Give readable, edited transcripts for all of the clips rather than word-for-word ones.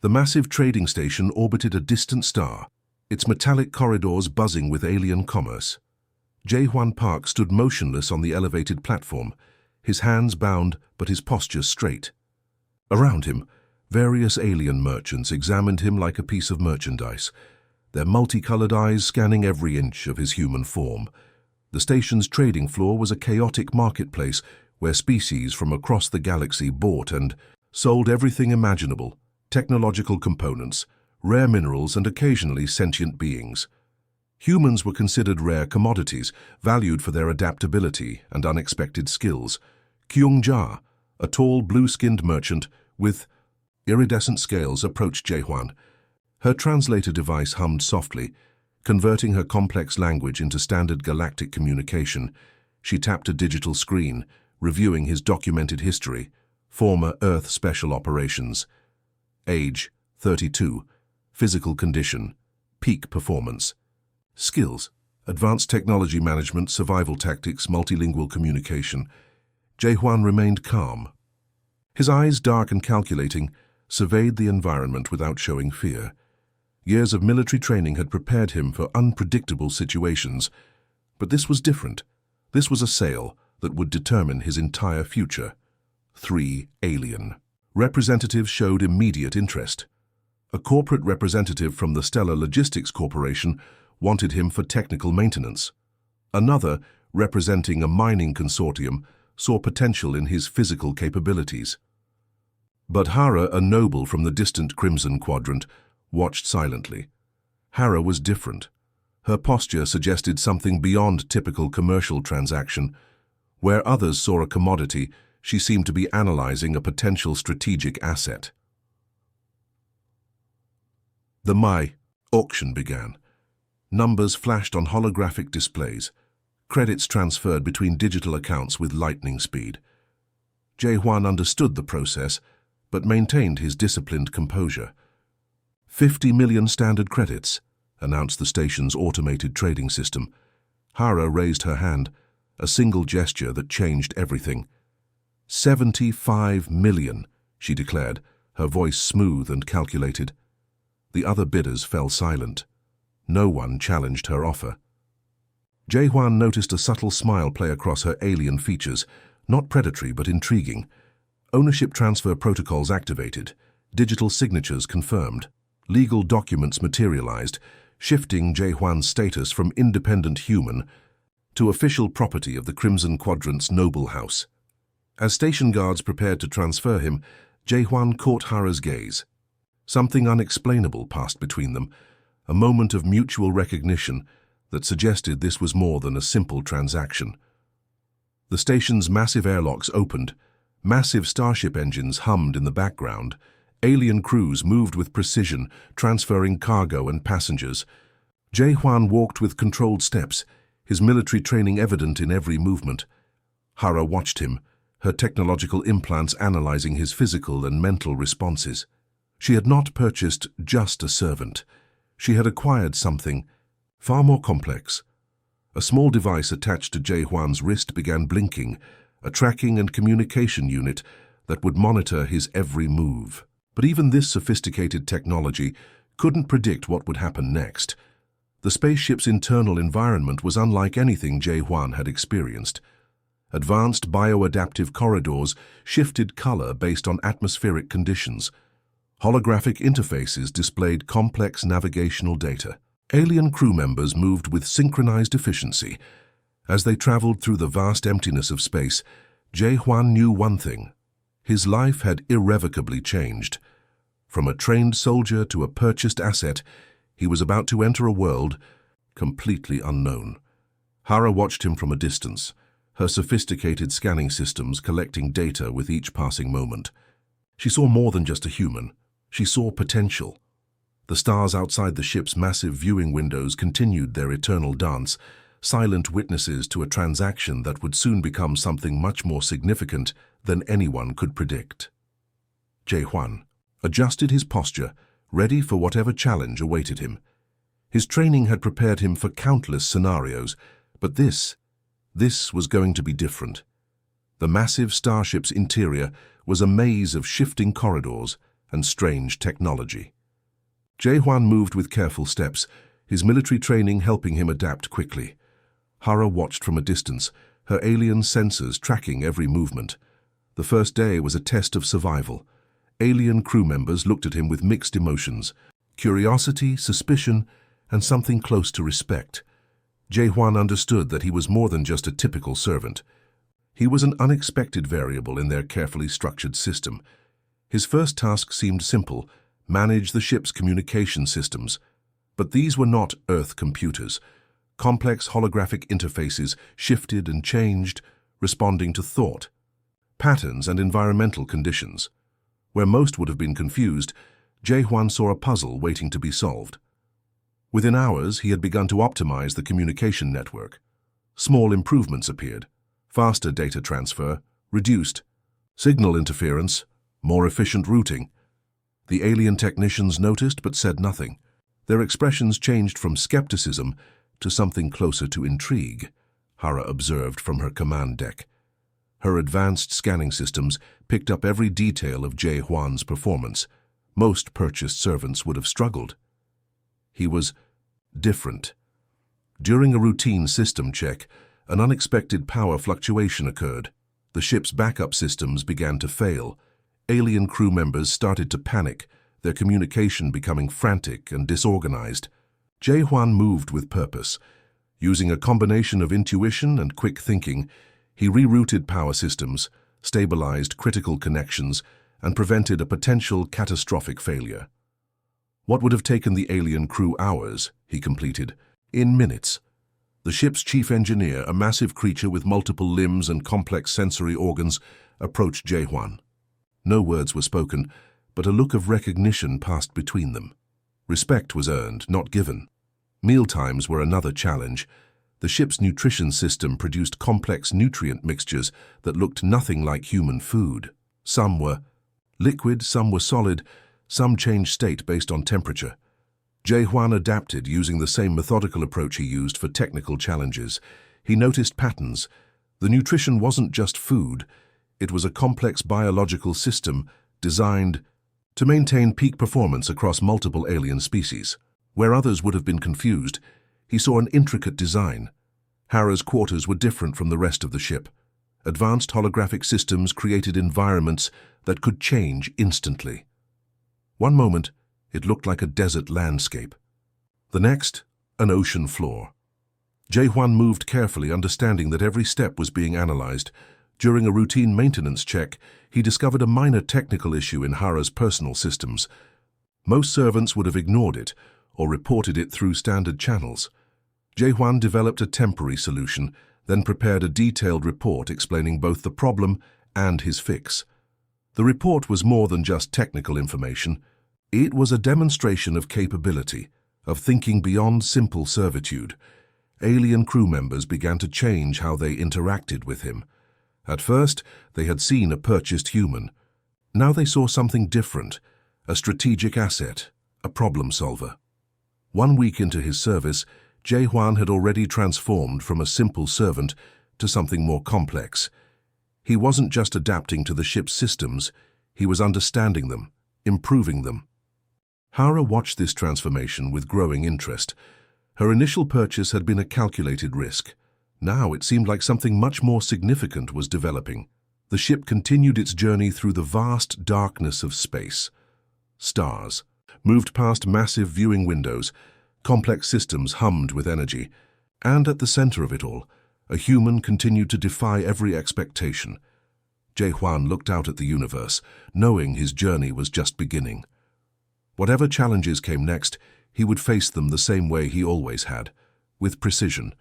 The massive trading station orbited a distant star, its metallic corridors buzzing with alien commerce. Jae-hwan Park stood motionless on the elevated platform, his hands bound but his posture straight. Around him, various alien merchants examined him like a piece of merchandise, their multicolored eyes scanning every inch of his human form. The station's trading floor was a chaotic marketplace where species from across the galaxy bought and sold everything imaginable: technological components, rare minerals, and occasionally sentient beings. Humans were considered rare commodities, valued for their adaptability and unexpected skills. Kyung-ja, a tall, blue-skinned merchant with iridescent scales, approached Jae-hwan. Her translator device hummed softly, converting her complex language into standard galactic communication. She tapped a digital screen, reviewing his documented history: former Earth Special Operations. Age, 32. Physical condition, peak performance. Skills, advanced technology management, survival tactics, multilingual communication. Jae-hwan remained calm. His eyes, dark and calculating, surveyed the environment without showing fear. Years of military training had prepared him for unpredictable situations, but this was different. This was a sale that would determine his entire future. 3 alien representatives showed immediate interest. A corporate representative from the Stellar Logistics Corporation wanted him for technical maintenance. Another, representing a mining consortium, saw potential in his physical capabilities. But Hara, a noble from the distant Crimson Quadrant, watched silently. Hara was different. Her posture suggested something beyond typical commercial transaction. Where others saw a commodity, she seemed to be analyzing a potential strategic asset. The Mai auction began. Numbers flashed on holographic displays. Credits transferred between digital accounts with lightning speed. Jae-hwan understood the process, but maintained his disciplined composure. 50 million standard credits, announced the station's automated trading system. Hara raised her hand, a single gesture that changed everything. 75 million, she declared, her voice smooth and calculated. The other bidders fell silent. No one challenged her offer. Jae-hwan noticed a subtle smile play across her alien features, not predatory but intriguing. Ownership transfer protocols activated, digital signatures confirmed. Legal documents materialized, shifting Jae-hwan's status from independent human to official property of the Crimson Quadrant's noble house. As station guards prepared to transfer him, Jae-hwan caught Hara's gaze. Something unexplainable passed between them, a moment of mutual recognition that suggested this was more than a simple transaction. The station's massive airlocks opened, massive starship engines hummed in the background. Alien crews moved with precision, transferring cargo and passengers. Jae-hwan walked with controlled steps, his military training evident in every movement. Hara watched him, her technological implants analyzing his physical and mental responses. She had not purchased just a servant. She had acquired something far more complex. A small device attached to Jae-hwan's wrist began blinking, a tracking and communication unit that would monitor his every move. But even this sophisticated technology couldn't predict what would happen next. The spaceship's internal environment was unlike anything Jae-hwan had experienced. Advanced bioadaptive corridors shifted color based on atmospheric conditions. Holographic interfaces displayed complex navigational data. Alien crew members moved with synchronized efficiency. As they traveled through the vast emptiness of space, Jae-hwan knew one thing. His life had irrevocably changed. From a trained soldier to a purchased asset, he was about to enter a world completely unknown. Hara watched him from a distance, her sophisticated scanning systems collecting data with each passing moment. She saw more than just a human. She saw potential. The stars outside the ship's massive viewing windows continued their eternal dance, silent witnesses to a transaction that would soon become something much more significant than anyone could predict. Jae-hwan adjusted his posture, ready for whatever challenge awaited him. His training had prepared him for countless scenarios, but this was going to be different. The massive starship's interior was a maze of shifting corridors, and strange technology. Jae-hwan moved with careful steps, his military training helping him adapt quickly. Hara watched from a distance, her alien sensors tracking every movement. The first day was a test of survival. Alien crew members looked at him with mixed emotions: curiosity, suspicion, and something close to respect. Jae-hwan understood that he was more than just a typical servant. He was an unexpected variable in their carefully structured system. His first task seemed simple: manage the ship's communication systems. But these were not Earth computers. Complex holographic interfaces shifted and changed, responding to thought, patterns, and environmental conditions. Where most would have been confused, Jae-hwan saw a puzzle waiting to be solved. Within hours, he had begun to optimize the communication network. Small improvements appeared: faster data transfer, reduced signal interference, more efficient routing. The alien technicians noticed but said nothing. Their expressions changed from skepticism to something closer to intrigue, Hara observed from her command deck. Her advanced scanning systems picked up every detail of Jae-hwan's performance. Most purchased servants would have struggled. He was different. During a routine system check, an unexpected power fluctuation occurred. The ship's backup systems began to fail. Alien crew members started to panic, their communication becoming frantic and disorganized. Jae-hwan moved with purpose. Using a combination of intuition and quick thinking, he rerouted power systems, stabilized critical connections, and prevented a potential catastrophic failure. What would have taken the alien crew hours, he completed, in minutes. The ship's chief engineer, a massive creature with multiple limbs and complex sensory organs, approached Jae-hwan. No words were spoken, but a look of recognition passed between them. Respect was earned, not given. Mealtimes were another challenge. The ship's nutrition system produced complex nutrient mixtures that looked nothing like human food. Some were liquid, some were solid, some changed state based on temperature. Jae-hwan adapted using the same methodical approach he used for technical challenges. He noticed patterns. The nutrition wasn't just food. It was a complex biological system designed to maintain peak performance across multiple alien species. Where others would have been confused, he saw an intricate design. Hara's quarters were different from the rest of the ship. Advanced holographic systems created environments that could change instantly. One moment, it looked like a desert landscape. The next, an ocean floor. Jae-hwan moved carefully, understanding that every step was being analyzed. During a routine maintenance check, he discovered a minor technical issue in Hara's personal systems. Most servants would have ignored it or reported it through standard channels. Jae-hwan developed a temporary solution, then prepared a detailed report explaining both the problem and his fix. The report was more than just technical information. It was a demonstration of capability, of thinking beyond simple servitude. Alien crew members began to change how they interacted with him. At first, they had seen a purchased human. Now they saw something different, a strategic asset, a problem solver. 1 week into his service, Jae-hwan had already transformed from a simple servant to something more complex. He wasn't just adapting to the ship's systems, he was understanding them, improving them. Hara watched this transformation with growing interest. Her initial purchase had been a calculated risk. Now it seemed like something much more significant was developing. The ship continued its journey through the vast darkness of space. Stars moved past massive viewing windows. Complex systems hummed with energy. And at the center of it all, a human continued to defy every expectation. Jae-hwan looked out at the universe, knowing his journey was just beginning. Whatever challenges came next, he would face them the same way he always had, with precision,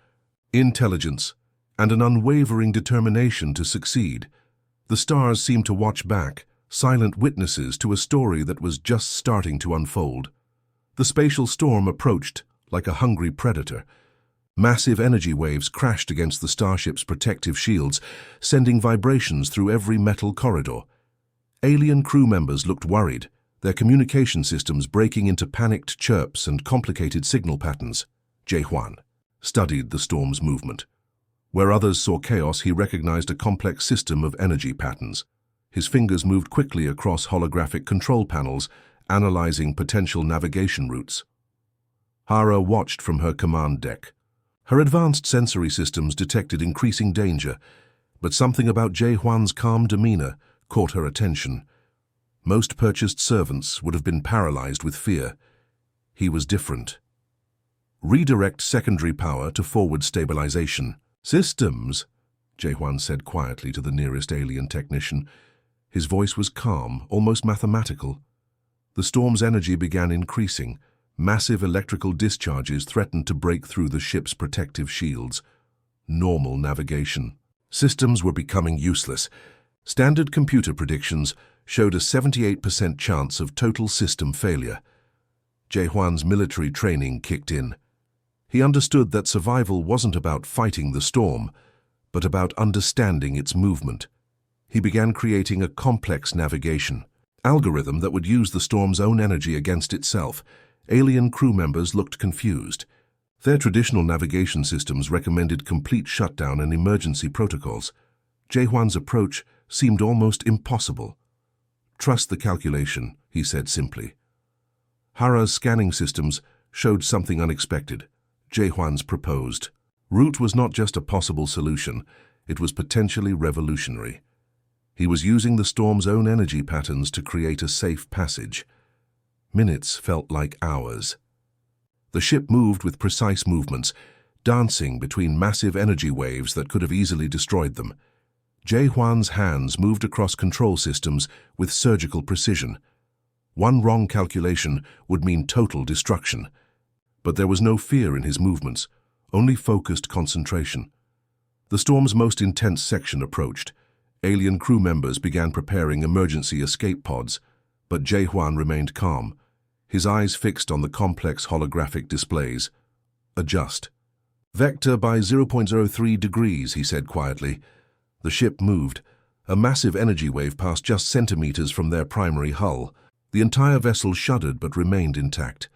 intelligence, and an unwavering determination to succeed. The stars seemed to watch back, silent witnesses to a story that was just starting to unfold. The spatial storm approached like a hungry predator. Massive energy waves crashed against the starship's protective shields, sending vibrations through every metal corridor. Alien crew members looked worried, their communication systems breaking into panicked chirps and complicated signal patterns. Jae-hwan studied the storm's movement. Where others saw chaos, he recognized a complex system of energy patterns. His fingers moved quickly across holographic control panels, analyzing potential navigation routes. Hara watched from her command deck. Her advanced sensory systems detected increasing danger, but something about Jae-Hwan's calm demeanor caught her attention. Most purchased servants would have been paralyzed with fear. He was different. Redirect secondary power to forward stabilization. Systems, Jae-Hwan said quietly to the nearest alien technician. His voice was calm, almost mathematical. The storm's energy began increasing. Massive electrical discharges threatened to break through the ship's protective shields. Normal navigation. Systems were becoming useless. Standard computer predictions showed a 78% chance of total system failure. Jae-Hwan's military training kicked in. He understood that survival wasn't about fighting the storm, but about understanding its movement. He began creating a complex navigation algorithm that would use the storm's own energy against itself. Alien crew members looked confused. Their traditional navigation systems recommended complete shutdown and emergency protocols. Jae-Hwan's approach seemed almost impossible. "Trust the calculation," he said simply. Hara's scanning systems showed something unexpected. Jae-Hwan's proposed route was not just a possible solution, it was potentially revolutionary. He was using the storm's own energy patterns to create a safe passage. Minutes felt like hours. The ship moved with precise movements, dancing between massive energy waves that could have easily destroyed them. Jae-Hwan's hands moved across control systems with surgical precision. One wrong calculation would mean total destruction. But there was no fear in his movements, only focused concentration. The storm's most intense section approached. Alien crew members began preparing emergency escape pods, but Jae-Hwan remained calm, his eyes fixed on the complex holographic displays. "Adjust. Vector by 0.03 degrees, he said quietly. The ship moved. A massive energy wave passed just centimeters from their primary hull. The entire vessel shuddered but remained intact.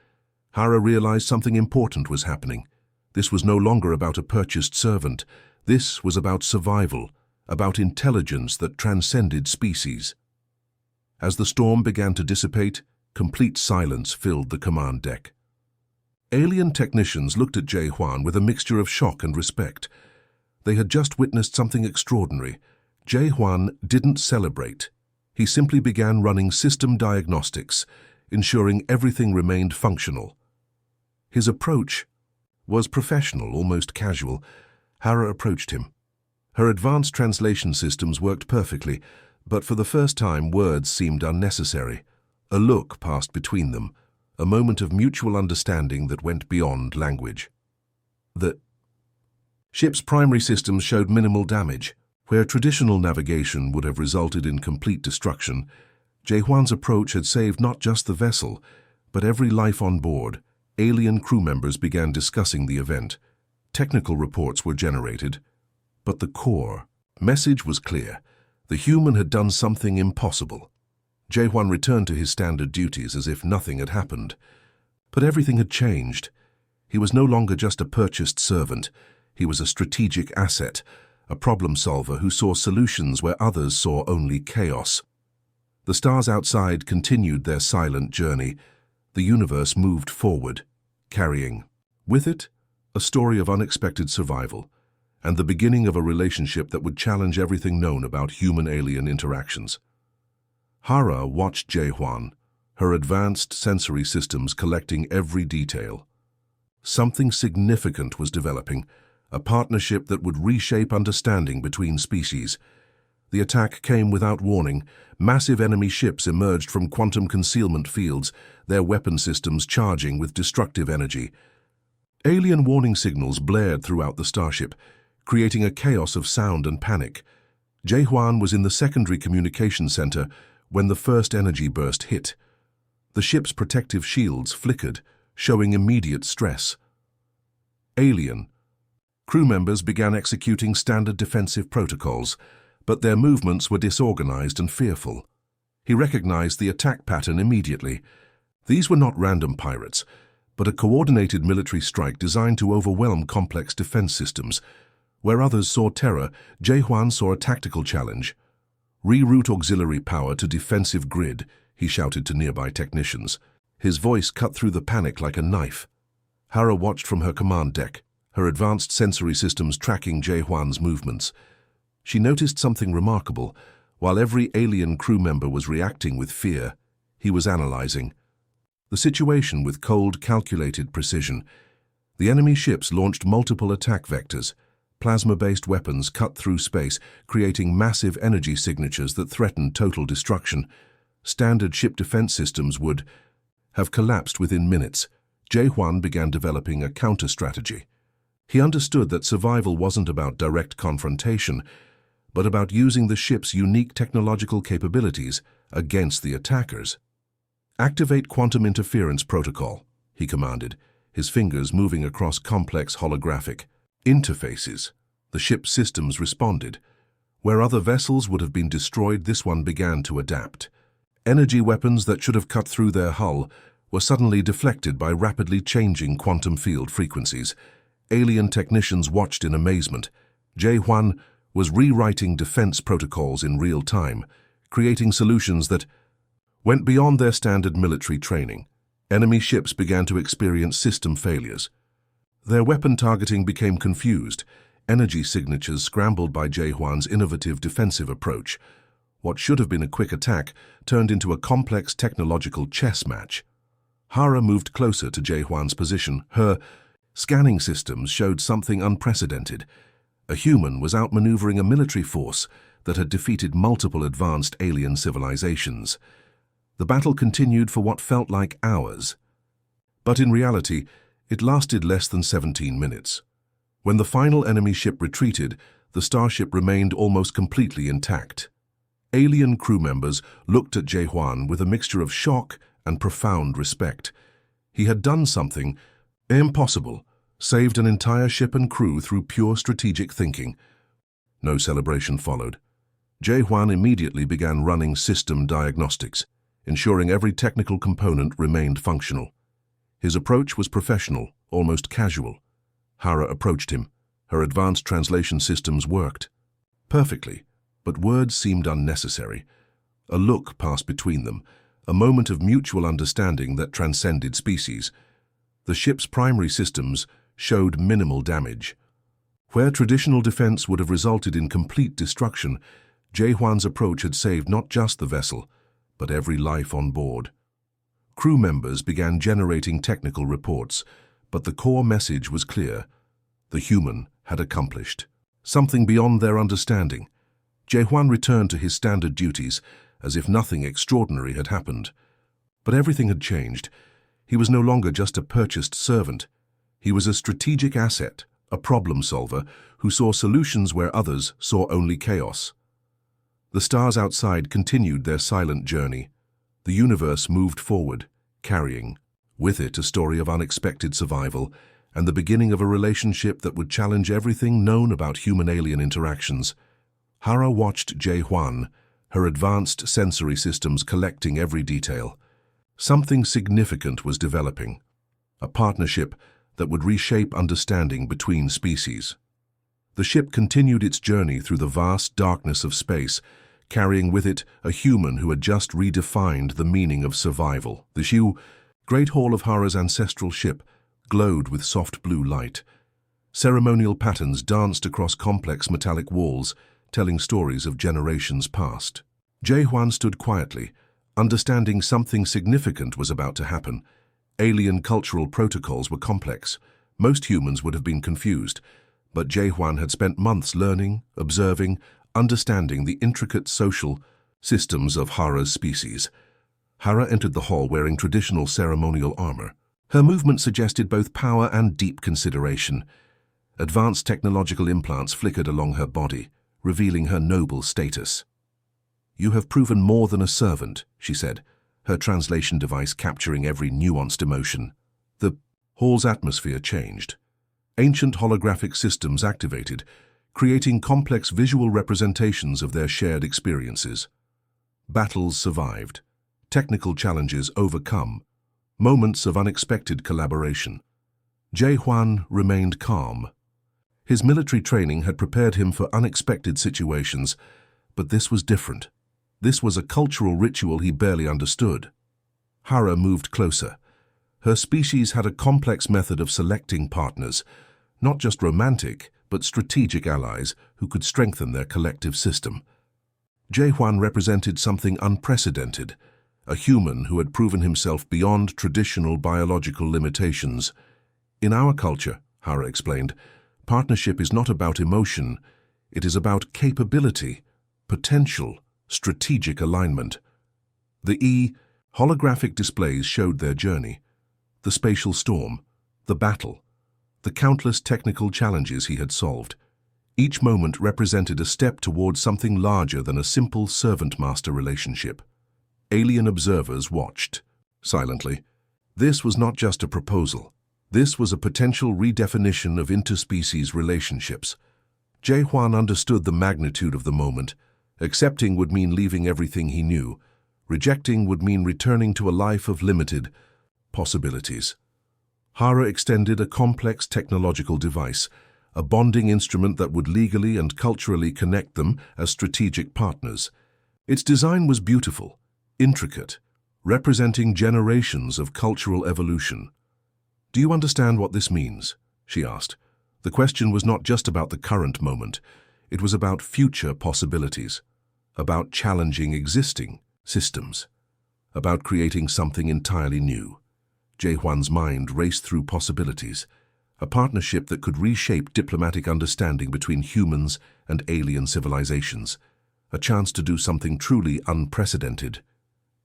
Hara realized something important was happening. This was no longer about a purchased servant. This was about survival, about intelligence that transcended species. As the storm began to dissipate, complete silence filled the command deck. Alien technicians looked at Jae-Hwan with a mixture of shock and respect. They had just witnessed something extraordinary. Jae-Hwan didn't celebrate. He simply began running system diagnostics, ensuring everything remained functional. His approach was professional, almost casual. Hara approached him. Her advanced translation systems worked perfectly, but for the first time words seemed unnecessary. A look passed between them, a moment of mutual understanding that went beyond language. The ship's primary systems showed minimal damage. Where traditional navigation would have resulted in complete destruction, Jae-Hwan's approach had saved not just the vessel, but every life on board. Alien crew members began discussing the event. Technical reports were generated, but the core message was clear. The human had done something impossible. Jae-Hwan returned to his standard duties as if nothing had happened. But everything had changed. He was no longer just a purchased servant. He was a strategic asset, a problem solver who saw solutions where others saw only chaos. The stars outside continued their silent journey. The universe moved forward, carrying with it a story of unexpected survival and the beginning of a relationship that would challenge everything known about human-alien interactions. Hara watched Jae-Hwan, her advanced sensory systems collecting every detail. Something significant was developing, a partnership that would reshape understanding between species. The attack came without warning. Massive enemy ships emerged from quantum concealment fields, their weapon systems charging with destructive energy. Alien warning signals blared throughout the starship, creating a chaos of sound and panic. Jae-Hwan was in the secondary communication center when the first energy burst hit. The ship's protective shields flickered, showing immediate stress. Alien crew members began executing standard defensive protocols, but their movements were disorganized and fearful. He recognized the attack pattern immediately. These were not random pirates, but a coordinated military strike designed to overwhelm complex defense systems. Where others saw terror, Jae-Hwan saw a tactical challenge. Reroute auxiliary power to defensive grid, he shouted to nearby technicians. His voice cut through the panic like a knife. Hara watched from her command deck, her advanced sensory systems tracking Jae-Hwan's movements. She noticed something remarkable. While every alien crew member was reacting with fear, he was analyzing the situation with cold, calculated precision. The enemy ships launched multiple attack vectors. Plasma-based weapons cut through space, creating massive energy signatures that threatened total destruction. Standard ship defense systems would have collapsed within minutes. Jae-Hwan began developing a counter-strategy. He understood that survival wasn't about direct confrontation, but about using the ship's unique technological capabilities against the attackers. "Activate quantum interference protocol," he commanded, his fingers moving across complex holographic interfaces. The ship's systems responded. Where other vessels would have been destroyed, this one began to adapt. Energy weapons that should have cut through their hull were suddenly deflected by rapidly changing quantum field frequencies. Alien technicians watched in amazement. Jae-Hwan was rewriting defense protocols in real time, creating solutions that went beyond their standard military training. Enemy ships began to experience system failures. Their weapon targeting became confused, energy signatures scrambled by Jae-Hwan's innovative defensive approach. What should have been a quick attack turned into a complex technological chess match. Hara moved closer to Jae-Hwan's position. Her scanning systems showed something unprecedented. A human was outmaneuvering a military force that had defeated multiple advanced alien civilizations. The battle continued for what felt like hours. But in reality, it lasted less than 17 minutes. When the final enemy ship retreated, the starship remained almost completely intact. Alien crew members looked at Jae-Hwan with a mixture of shock and profound respect. He had done something impossible, saved an entire ship and crew through pure strategic thinking. No celebration followed. Jae-Hwan immediately began running system diagnostics, ensuring every technical component remained functional. His approach was professional, almost casual. Hara approached him. Her advanced translation systems worked perfectly, but words seemed unnecessary. A look passed between them, a moment of mutual understanding that transcended species. The ship's primary systems showed minimal damage. Where traditional defense would have resulted in complete destruction, Jae-Hwan's approach had saved not just the vessel, but every life on board. Crew members began generating technical reports, but the core message was clear. The human had accomplished something beyond their understanding. Jae-Hwan returned to his standard duties, as if nothing extraordinary had happened. But everything had changed. He was no longer just a purchased servant. He was a strategic asset, a problem solver who saw solutions where others saw only chaos. The stars outside continued their silent journey. The universe moved forward, carrying with it a story of unexpected survival and the beginning of a relationship that would challenge everything known about human-alien interactions. Hara watched Jae-Hwan, her advanced sensory systems collecting every detail. Something significant was developing, a partnership that would reshape understanding between species. The ship continued its journey through the vast darkness of space, carrying with it a human who had just redefined the meaning of survival. The Great Hall of Hara's ancestral ship glowed with soft blue light. Ceremonial patterns danced across complex metallic walls, telling stories of generations past. Jae-Hwan stood quietly, understanding something significant was about to happen. Alien cultural protocols were complex. Most humans would have been confused, but Jae-Hwan had spent months learning, observing, understanding the intricate social systems of Hara's species. Hara entered the hall wearing traditional ceremonial armor. Her movement suggested both power and deep consideration. Advanced technological implants flickered along her body, revealing her noble status. "You have proven more than a servant," she said, her translation device capturing every nuanced emotion. The hall's atmosphere changed. Ancient holographic systems activated, creating complex visual representations of their shared experiences. Battles survived, technical challenges overcome, moments of unexpected collaboration. Jae-Hwan remained calm. His military training had prepared him for unexpected situations, but this was different. This was a cultural ritual he barely understood. Hara moved closer. Her species had a complex method of selecting partners, not just romantic, but strategic allies who could strengthen their collective system. Jae-hwan represented something unprecedented, a human who had proven himself beyond traditional biological limitations. In our culture, Hara explained, partnership is not about emotion, it is about capability, potential, strategic alignment. The holographic displays showed their journey, the spatial storm, the battle, the countless technical challenges he had solved. Each moment represented a step towards something larger than a simple servant-master relationship. Alien observers watched, silently. This was not just a proposal. This was a potential redefinition of interspecies relationships. Jae-hwan understood the magnitude of the moment. Accepting would mean leaving everything he knew. Rejecting would mean returning to a life of limited possibilities. Hara extended a complex technological device, a bonding instrument that would legally and culturally connect them as strategic partners. Its design was beautiful, intricate, representing generations of cultural evolution. "Do you understand what this means?" she asked. The question was not just about the current moment. It was about future possibilities, about challenging existing systems, about creating something entirely new. Jae-hwan's mind raced through possibilities, a partnership that could reshape diplomatic understanding between humans and alien civilizations, a chance to do something truly unprecedented.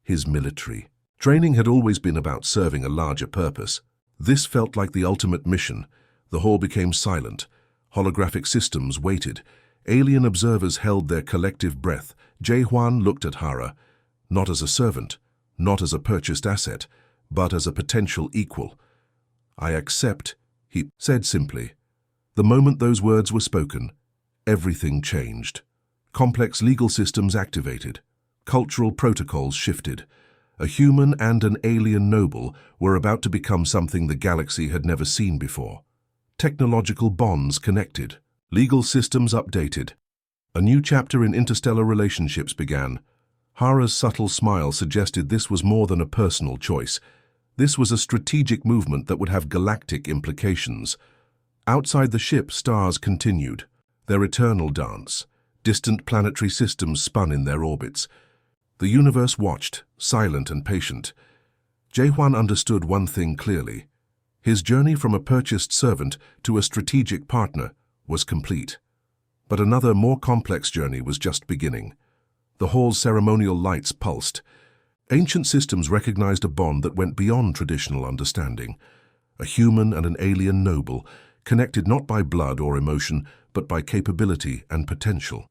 His military training had always been about serving a larger purpose. This felt like the ultimate mission. The hall became silent. Holographic systems waited. Alien observers held their collective breath. Jae-hwan looked at Hara, not as a servant, not as a purchased asset, but as a potential equal. "I accept," he said simply. The moment those words were spoken, everything changed. Complex legal systems activated. Cultural protocols shifted. A human and an alien noble were about to become something the galaxy had never seen before. Technological bonds connected. Legal systems updated. A new chapter in interstellar relationships began. Hara's subtle smile suggested this was more than a personal choice. This was a strategic movement that would have galactic implications. Outside the ship, stars continued, their eternal dance. Distant planetary systems spun in their orbits. The universe watched, silent and patient. Jae-hwan understood one thing clearly. His journey from a purchased servant to a strategic partner was complete. But another, more complex journey was just beginning. The hall's ceremonial lights pulsed. Ancient systems recognized a bond that went beyond traditional understanding. A human and an alien noble, connected not by blood or emotion, but by capability and potential.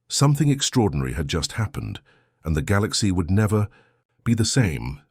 Something extraordinary had just happened, and the galaxy would never be the same.